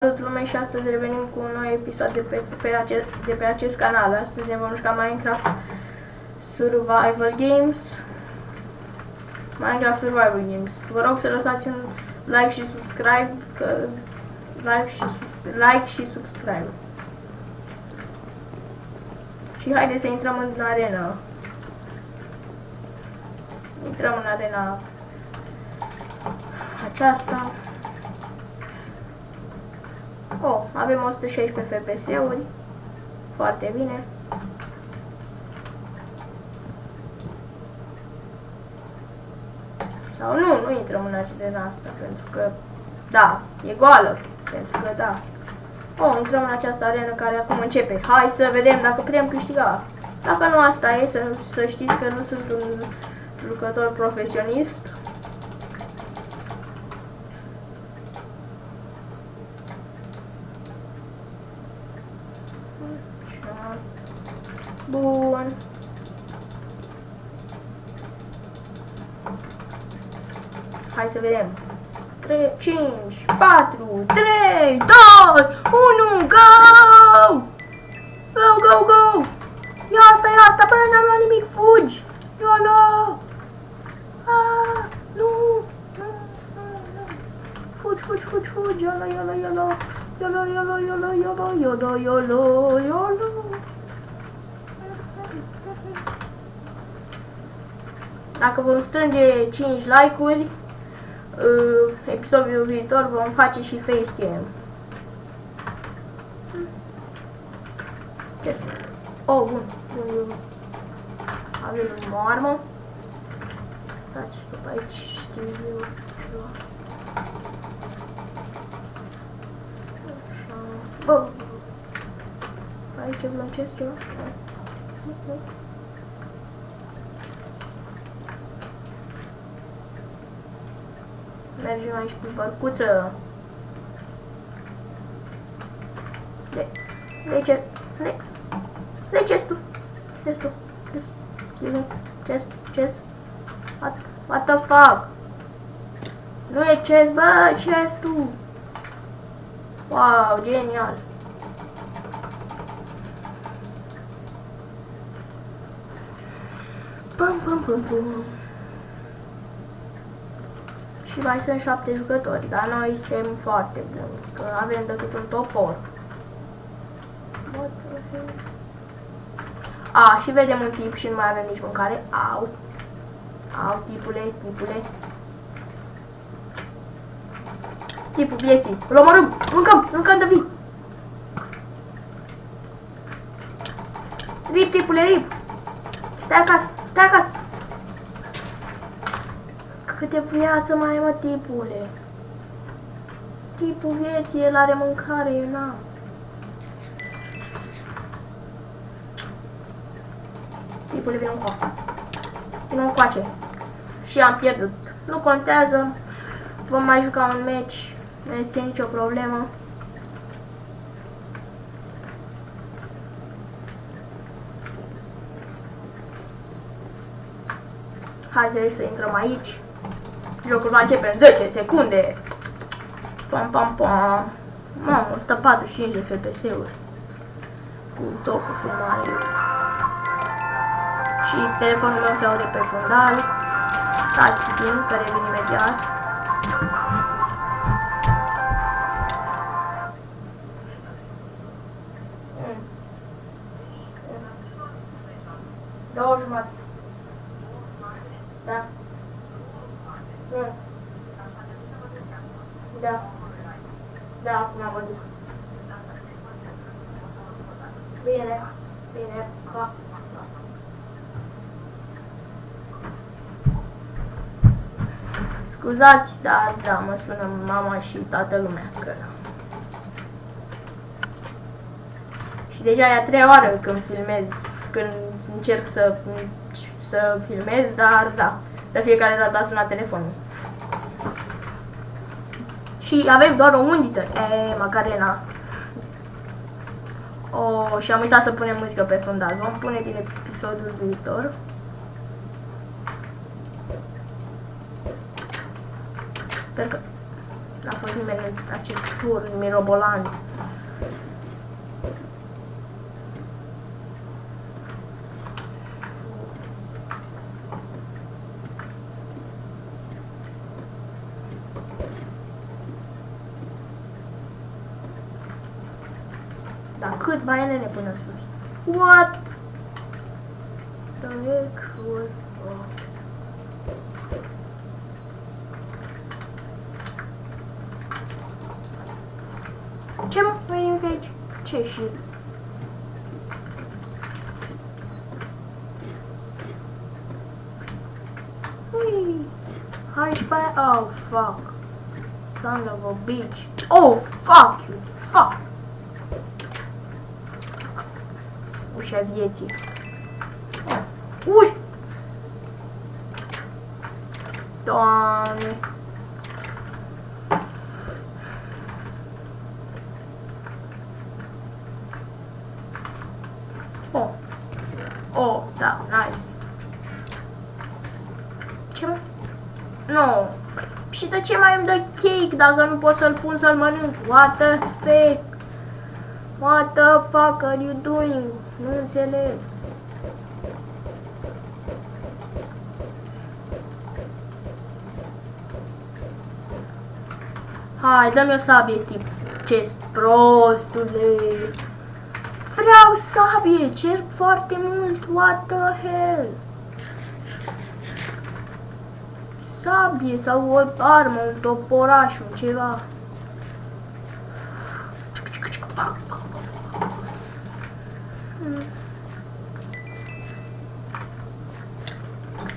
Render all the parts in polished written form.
Salut lume și astăzi revenim cu un nou episod de pe acest canal. Astăzi ne vom juca Minecraft Survival Games. Vă rog să lăsați un like și subscribe, like și subscribe. Și haideți să intrăm în arena. Intrăm în arena aceasta. Oh, avem 116 FPS-uri. Foarte bine. Sau nu intrăm în arena asta, pentru că, da, e goală. Pentru că, da. Oh, intrăm în această arenă care acum începe. Hai să vedem dacă putem câștiga. Dacă nu asta e, să știți că nu sunt un jucător profesionist. Bun. Hai să vedem. 3, 5, 4, 3, 2, 1, go! Go, go, go! Ia asta, bă, n-am luat nimic, fugi! YOLO! Ah, nu! Fugi, YOLO! Dacă vom strânge 5 like-uri, episodul viitor vom face și facecam. Ce spune? Oh, bun. Avem o armă. Dați că pe aici știu eu ceva. Așa. Bă! Aici vreun chest ceva? Mergem aici pe bărcuță. De chest-ul. Chest. What the fuck? Nu e chest, bă, chest-ul. Wow, genial. Pum. Și mai sunt 7 jucători, dar noi suntem foarte buni, că avem decât un topor. A, și vedem un tip și nu mai avem nici mâncare. Au, tipule. Tipul vieții. Îl omorâm, mâncăm de vii. Rip, tipule, rip. Stai acasă. Câte viață mai e, mă, tipule? Tipul vieții, el are mâncare, eu n-am. Tipule, vină încoace. Și am pierdut. Nu contează. Vom mai juca un meci. Nu este nicio problemă. Hai să intrăm aici. Jocul va începe în 10 secunde. Pam. Mamă, 145 de FPS-uri. Cu topul filmare. Și telefonul meu se aude pe fundal. Stați puțin, că revin imediat. Două jumătate. Da. Da, acum am văzut. Bine, ha. Scuzați, dar da, mă sună mama și toată lumea, că... Și deja e a 3-a oară când încerc să filmez, dar da, de fiecare dată a sunat telefonul. Și avem doar o undiță. Macarena. Oh, și am uitat să punem muzică pe fundal. Vom pune din episodul viitor. Sper că n-a fost nimeni nimeni în acest turn mirobolant. Dar cât mai e, nene, până sus? What the actual fuck? Ce mă? Nu e nimic aici? Ce shit? Ui! Hai și pe aia. Oh, fuck. Son of a bitch. Oh, fuck you. Fuck. Ușa vieții. Uși! Doamne! Oh! Oh, da, nice! Ce mă? Nu! Și de ce mai îmi dă cake dacă nu pot să-l pun să-l mănânc? What the fuck? What the fuck are you doing? Nu înțeleg. Hai, dă-mi o sabie, tip. Ce-s prostule. Vreau sabie, cer foarte mult. What the hell? Sabie sau o armă, un toporaș, un ceva.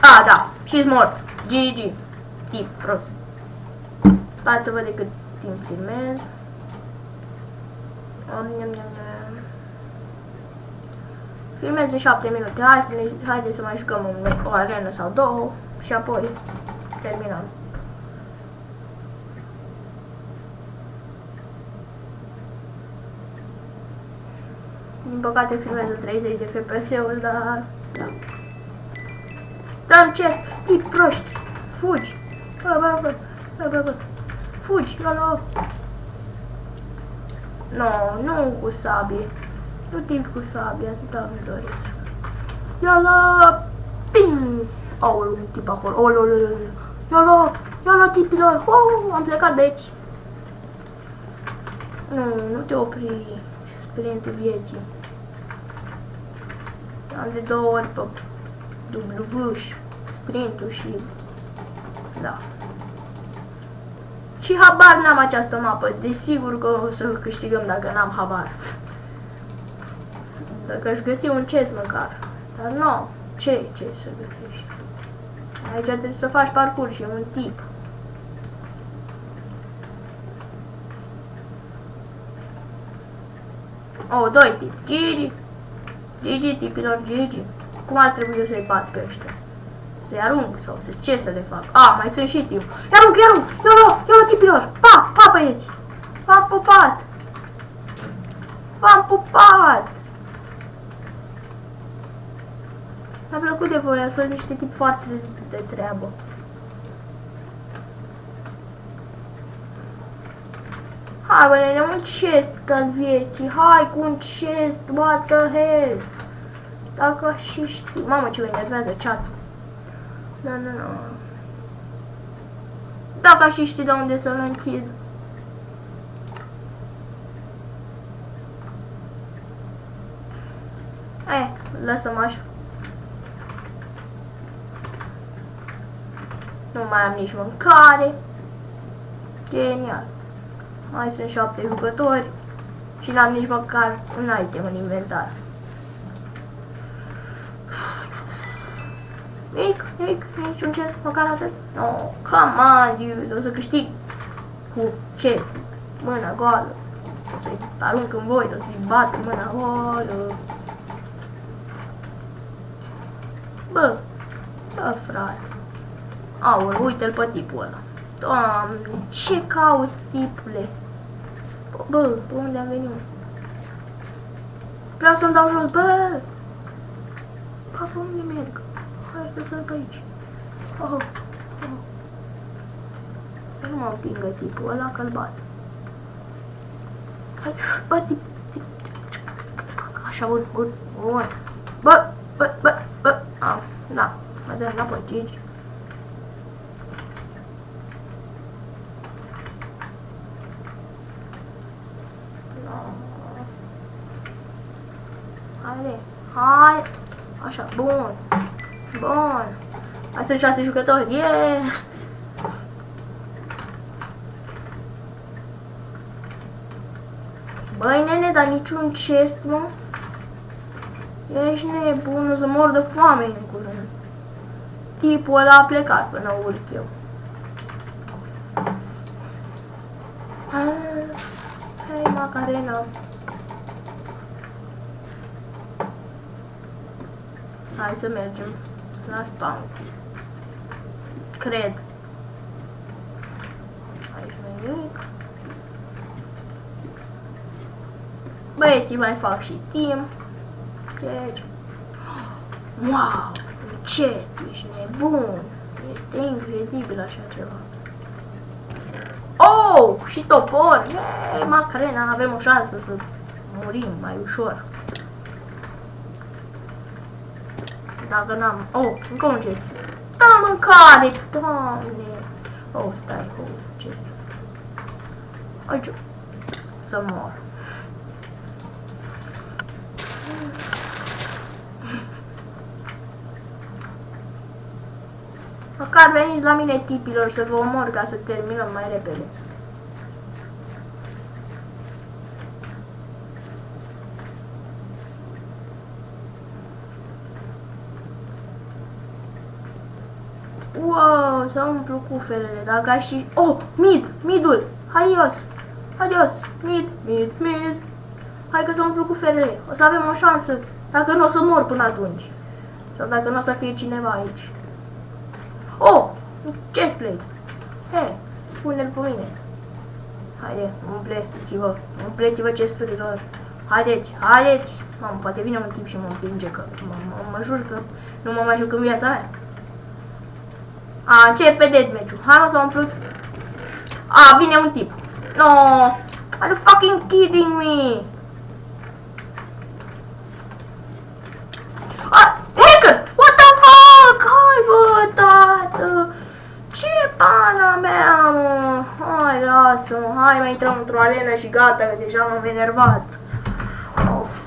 Ah, da, și-s mort. GG. Tip, prost. Stați să văd de cât timp filmez. Filmez de 7 minute. Haideți să mai jucăm o arenă sau două și apoi terminăm. Din păcate filmez în 30 de FPS-uri, dar... Da. Dăm chest! Tip proști! Fugi! Bă! Fugi! Alo! Nu cu sabie. Nu timp cu sabie, atâta îmi doresc. Iala! Ping! Aoleu, un tip acolo. Iala, tipilor! Am plecat, beți! Nu te opri. Sprintul vieții. Am de 2 ori pe W și sprintul și... Da. Și habar n-am această mapă. Desigur că o să câștigăm dacă n-am habar. Dacă aș găsi un chest măcar. Dar nu. Ce să găsești? Aici trebuie să faci parcurs și un tip. Oh, 2 tipi. GG, tipilor, GG. Cum ar trebui să-i bat pe ăștia? Să-i arunc sau ce să le fac? Ah, mai sunt și timp. I-arunc! Iolo, tipilor! Pa, băieți! V-am pupat! Mi-a plăcut de voi, ați fost niște tipi foarte de treabă. Hai, bă, nene, un chest al vieții. Hai cu un chest, what the hell? Dacă și știu... Mamă, ce mă enervează chat-ul. Nu. Dacă și știi de unde să-l închid. Lasă-mă așa. Nu mai am nici mâncare. Genial. Mai sunt 7 jucători. Și n-am nici măcar un item în inventar. Niciun chest, măcar atât. No, come on, dude, o să câștig. Cu ce? Mâna goală. O să-i arunc în voi, o să-i bat mâna goală. Bă, frate. Aoleu, uite-l pe tipul ăla. Doamne, ce cauți, tipule? Bă, pe unde am venit? Vreau să-mi dau jos, bă! Pa, pe unde merg? Hai să sar pe aici. Nu mă împingă tipul ăla că-l bat. Bă, așa, bun, bun, bun. Bă. Da, mă dă înapoi, Gigi. Haide, hai. Așa, bun. Bun. Hai sunt 6 jucători, yeah! Băi, nene, dar niciun chest, mă? Ești nebun, o să mor de foame în curând. Tipul ăla a plecat până urc eu. Hai, Macarena. Hai să mergem la spawn. Cred. Aici nu e nimic. Băieții mai fac și team. Deci. Wow! Ce ești nebun! Este incredibil așa ceva. Oh! Și topor! Yay, Macarena, avem o șansă să murim mai ușor. Dacă n-am... Oh, încă un gest. Da, mâncare! Doamne! Oh, stai, ce? Aici. Să mor. Măcar veniți la mine, tipilor, să vă omor ca să terminăm mai repede. Wow, s-au umplut cuferele, dacă ai și... Oh, midul, adios, mid. Hai că s-au umplut cuferele, o să avem o șansă, dacă nu o să mor până atunci. Sau dacă nu o să fie cineva aici. Oh, chestplate. Hei, pune-l pe mine. Haide, umpleți-vă chesturilor. Haideți. Mamă, poate vine un tip și mă împinge, că mă jur că nu mă mai juc în viața mea. A, începe deathmatch-ul. Hai, mă, s-a umplut. A, vine un tip. No, are you fucking kidding me? Hacker! What the fuck? Hai, bă, tată! Ce pana mea, mă? Hai, lasă-mă. Hai, mai intrăm într-o arenă și gata, că deja m-am enervat. Of.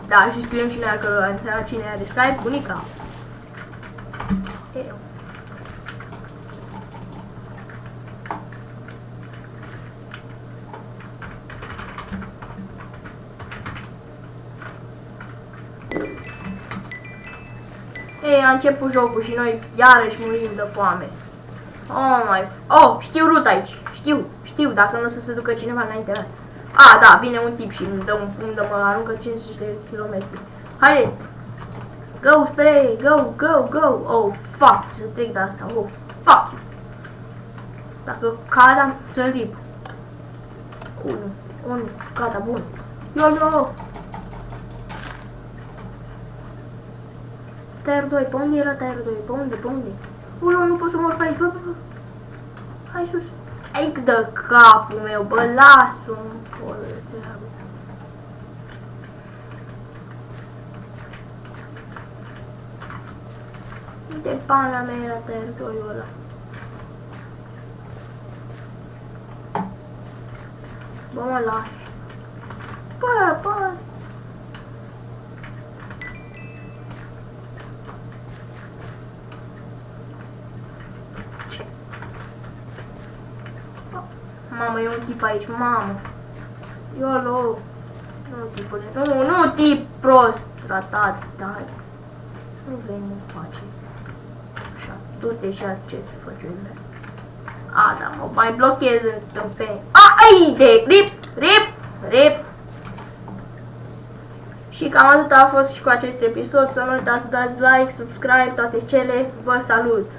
Da, și scriem și noi acolo, cine are Skype, bunica. Eu. Ei, a început jocul și noi iarăși murim de foame. Oh, știu ruta aici. Știu, dacă nu o să se ducă cineva înaintea mea. A, da, vine un tip și îmi dă un punct de mă aruncă 500 de kilometri. Haide! Go, spray! Go! Oh, fuck! Să trec de asta. Oh, fuck! Dacă cadam, să-l rip. Unu, gata, bun. YOLO! Tier 2, pe unde era Tier 2? Pe unde? Ulu, nu pot să mor pe aici, bă. Hai sus. Ai de capul meu, bă, las-o-mi acolo de treabă. De pana mea era teritoriul ăla. Bă, mă lași. Bă. Mamă, e un tip aici, mamă. YOLO. Nu, tipule. Nu, tip prost tratat, dar nu veni în pace. Așa, du-te și azi ce să faci mea. A, da, mă mai blochez în tâmpeni. Ai de rip. Și cam atât a fost și cu acest episod. Să nu uitați să dați like, subscribe, toate cele. Vă salut!